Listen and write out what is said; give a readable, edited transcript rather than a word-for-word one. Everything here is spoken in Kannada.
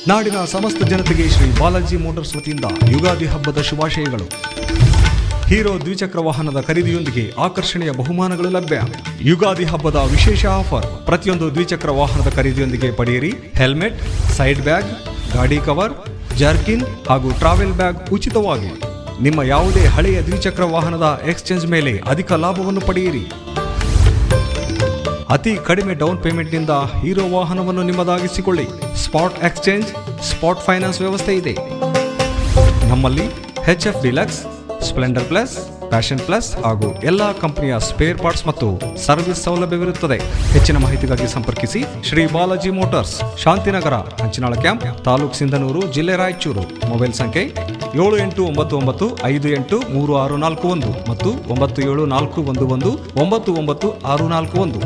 ನಾಡಿನ ಸಮಸ್ತ ಜನತೆಗೆ ಶ್ರೀ ಬಾಲಾಜಿ ಮೋಟಾರ್ಸ್ ವತಿಯಿಂದ ಯುಗಾದಿ ಹಬ್ಬದ ಶುಭಾಶಯಗಳು. ಹೀರೋ ದ್ವಿಚಕ್ರ ವಾಹನದ ಖರೀದಿಯೊಂದಿಗೆ ಆಕರ್ಷಣೀಯ ಬಹುಮಾನಗಳು ಲಭ್ಯ. ಯುಗಾದಿ ಹಬ್ಬದ ವಿಶೇಷ ಆಫರ್: ಪ್ರತಿಯೊಂದು ದ್ವಿಚಕ್ರ ವಾಹನದ ಖರೀದಿಯೊಂದಿಗೆ ಪಡೆಯಿರಿ ಹೆಲ್ಮೆಟ್, ಸೈಡ್ ಬ್ಯಾಗ್, ಗಾಡಿ ಕವರ್, ಜರ್ಕಿನ್ ಹಾಗೂ ಟ್ರಾವೆಲ್ ಬ್ಯಾಗ್ ಉಚಿತವಾಗಿ. ನಿಮ್ಮ ಯಾವುದೇ ಹಳೆಯ ದ್ವಿಚಕ್ರ ವಾಹನದ ಎಕ್ಸ್ಚೇಂಜ್ ಮೇಲೆ ಅಧಿಕ ಲಾಭವನ್ನು ಪಡೆಯಿರಿ. ಅತಿ ಕಡಿಮೆ ಡೌನ್ ಪೇಮೆಂಟ್ನಿಂದ ಹೀರೋ ವಾಹನವನ್ನು ನಿಮ್ಮದಾಗಿಸಿಕೊಳ್ಳಿ. ಸ್ಪಾಟ್ ಎಕ್ಸ್ಚೇಂಜ್, ಸ್ಪಾಟ್ ಫೈನಾನ್ಸ್ ವ್ಯವಸ್ಥೆ ಇದೆ. ನಮ್ಮಲ್ಲಿ HF deluxe, Splendor plus, passion plus ಹಾಗೂ ಎಲ್ಲಾ ಕಂಪನಿಯ ಸ್ಪೇರ್ ಪಾರ್ಟ್ಸ್ ಮತ್ತು ಸರ್ವಿಸ್ ಸೌಲಭ್ಯವಿರುತ್ತದೆ. ಹೆಚ್ಚಿನ ಮಾಹಿತಿಗಾಗಿ ಸಂಪರ್ಕಿಸಿ ಶ್ರೀ ಬಾಲಾಜಿ ಮೋಟಾರ್ಸ್, ಶಾಂತಿನಗರ, ಹಂಚಿನಾಳ ಕ್ಯಾಂಪ್, ತಾಲೂಕು ಸಿಂಧನೂರು, ಜಿಲ್ಲೆ ರಾಯಚೂರು. ಮೊಬೈಲ್ ಸಂಖ್ಯೆ 7899583641 ಮತ್ತು 9741199641.